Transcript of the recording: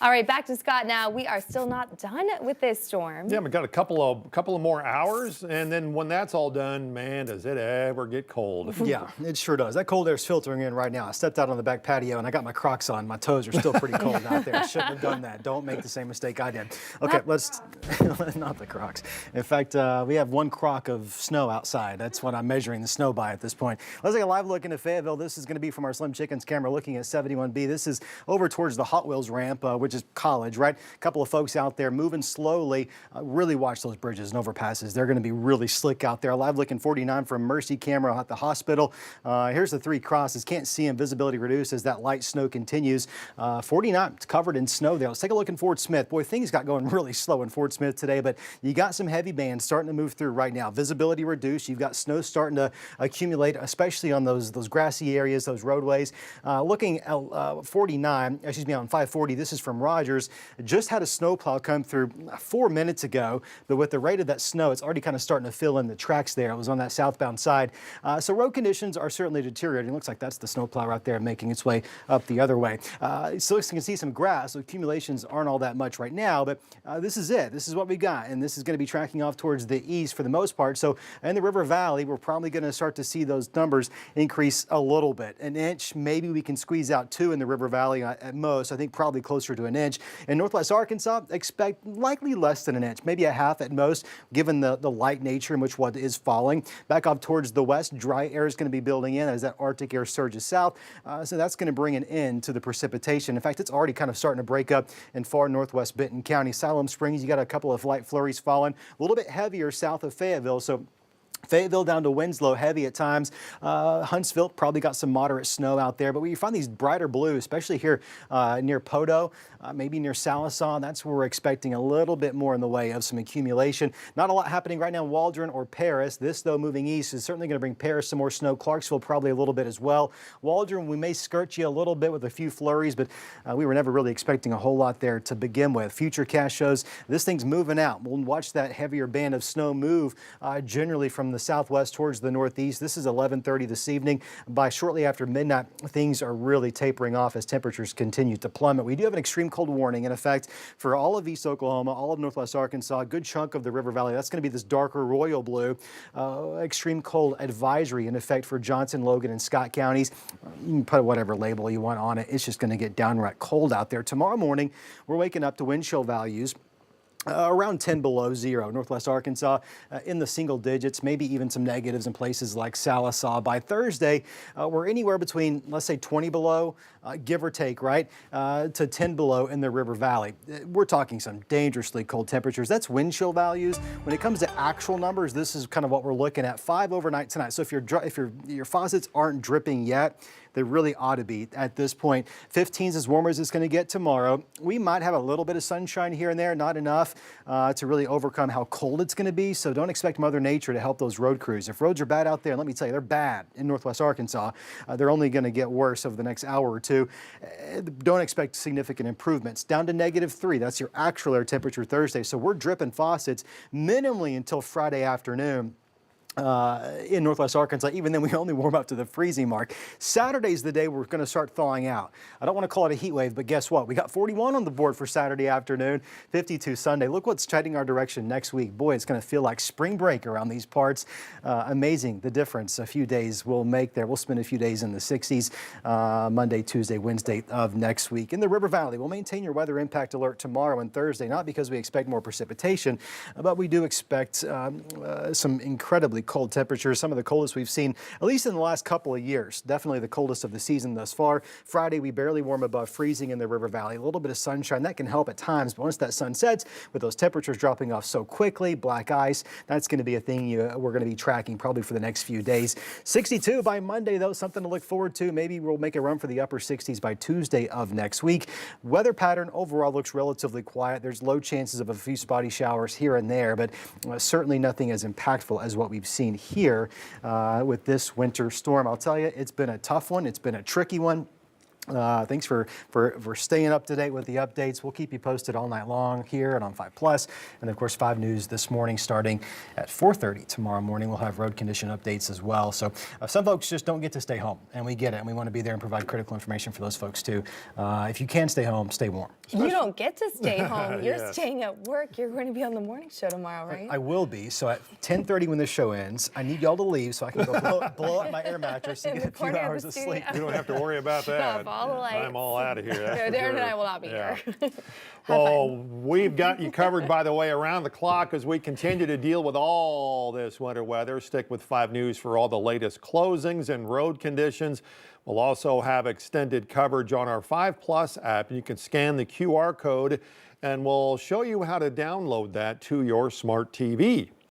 All right, back to Scott now. We are still not done with this storm. Yeah, we got a couple of more hours, and then when that's all done, man, does it ever get cold? Yeah, it sure does. That cold air is filtering in right now. I stepped out on the back patio and I got my Crocs on. My toes are still pretty cold out there. I shouldn't have done that. Don't make the same mistake I did. Okay, let's not the Crocs. In fact, we have 1 crock of snow outside. That's what I'm measuring the snow by at this point. Let's take a live look into Fayetteville. This is going to be from our Slim Chickens camera looking at 71B. This is over towards the Hot Wheels ramp, which is College, right? A couple of folks out there moving slowly. Really watch those bridges and overpasses. They're going to be really slick out there. Live look in 49 from Mercy camera at the hospital. Here's the 3 crosses. Can't see them. Visibility reduced as that light snow continues. 49 covered in snow there. Let's take a look in Fort Smith. Boy, things got going really slow in Fort Smith today, but you got some heavy bands starting to move through right now. Visibility reduced. You've got snow starting to accumulate, especially on those grassy areas, those roadways. Looking at on 540, this is from Rogers. Just had a snowplow come through 4 minutes ago, but with the rate of that snow, it's already kind of starting to fill in the tracks there. It was on that southbound side. So road conditions are certainly deteriorating. Looks like that's the snowplow right there making its way up the other way. So you can see some grass. So accumulations aren't all that much right now, but this is it. This is what we got, and this is going to be tracking off towards the east for the most part. So in the River Valley, we're probably going to start to see those numbers increase a little bit. An inch, maybe we can squeeze out 2 in the River Valley at most. I think probably closer to an inch. In Northwest Arkansas, expect likely less than an inch, maybe a half at most, given the light nature in which what is falling. Back off towards the west, dry air is going to be building in as that Arctic air surges south. So that's going to bring an end to the precipitation. In fact, it's already kind of starting to break up in far northwest Benton County. Siloam Springs, you got a couple of light flurries falling, a little bit heavier south of Fayetteville. So Fayetteville down to Winslow, heavy at times. Huntsville probably got some moderate snow out there, but we find these brighter blue, especially here near Poteau, maybe near Sallisaw. That's where we're expecting a little bit more in the way of some accumulation. Not a lot happening right now in Waldron or Paris. This, though, moving east is certainly going to bring Paris some more snow. Clarksville probably a little bit as well. Waldron, we may skirt you a little bit with a few flurries, but we were never really expecting a whole lot there to begin with. Futurecast shows this thing's moving out. We'll watch that heavier band of snow move generally from the southwest towards the northeast. This is 11:30 this evening. By shortly after midnight, things are really tapering off as temperatures continue to plummet. We do have an extreme cold warning in effect for all of East Oklahoma, all of Northwest Arkansas, a good chunk of the River Valley. That's going to be this darker royal blue. Extreme cold advisory in effect for Johnson, Logan, and Scott counties. You can put whatever label you want on it. It's just going to get downright cold out there. Tomorrow morning, we're waking up to wind chill values around 10 below zero. Northwest Arkansas in the single digits, maybe even some negatives in places like Sallisaw. By Thursday, we're anywhere between, let's say, 20 below, give or take, right, to 10 below in the River Valley. We're talking some dangerously cold temperatures. That's wind chill values. When it comes to actual numbers, this is kind of what we're looking at. 5 overnight tonight. So if your faucets aren't dripping yet, they really ought to be at this point. 15's as warm as it's going to get tomorrow. We might have a little bit of sunshine here and there, not enough to really overcome how cold it's going to be. So don't expect Mother Nature to help those road crews. If roads are bad out there, and let me tell you, they're bad in Northwest Arkansas. They're only going to get worse over the next hour or two. Don't expect significant improvements. Down to -3. That's your actual air temperature Thursday. So we're dripping faucets minimally until Friday afternoon. In Northwest Arkansas. Even then, we only warm up to the freezing mark. Saturday's the day we're going to start thawing out. I don't want to call it a heat wave, but guess what? We got 41 on the board for Saturday afternoon, 52 Sunday. Look what's heading our direction next week. Boy, it's going to feel like spring break around these parts. Amazing the difference a few days will make there. We'll spend a few days in the 60s Monday, Tuesday, Wednesday of next week. In the River Valley, we'll maintain your weather impact alert tomorrow and Thursday, not because we expect more precipitation, but we do expect some incredibly cold temperatures, some of the coldest we've seen, at least in the last couple of years. Definitely the coldest of the season thus far. Friday, we barely warm above freezing in the River Valley. A little bit of sunshine, that can help at times, but once that sun sets, with those temperatures dropping off so quickly, black ice, that's going to be a thing we're going to be tracking probably for the next few days. 62 by Monday, though, something to look forward to. Maybe we'll make a run for the upper 60s by Tuesday of next week. Weather pattern overall looks relatively quiet. There's low chances of a few spotty showers here and there, but certainly nothing as impactful as what we've seen here with this winter storm. I'll tell you, it's been a tough one. It's been a tricky one. Thanks for staying up to date with the updates. We'll keep you posted all night long here and on 5 Plus, and of course 5 News this morning starting at 4:30 tomorrow morning. We'll have road condition updates as well. So some folks just don't get to stay home, and we get it, and we want to be there and provide critical information for those folks too. If you can stay home, stay warm. You don't get to stay home. You're Yes. staying at work. You're going to be on the morning show tomorrow, right? I will be. So at 10:30 when this show ends, I need y'all to leave so I can go blow up my air mattress and In get a the few corner of hours the of sleep. studio. You don't have to worry about that. Off all the lights. I'm all out of here. That's No, for Darren sure. and I will not be Yeah. here. Well, we've got you covered, by the way, around the clock as we continue to deal with all this winter weather. Stick with 5 News for all the latest closings and road conditions. We'll also have extended coverage on our 5 Plus app. You can scan the QR code and we'll show you how to download that to your smart TV.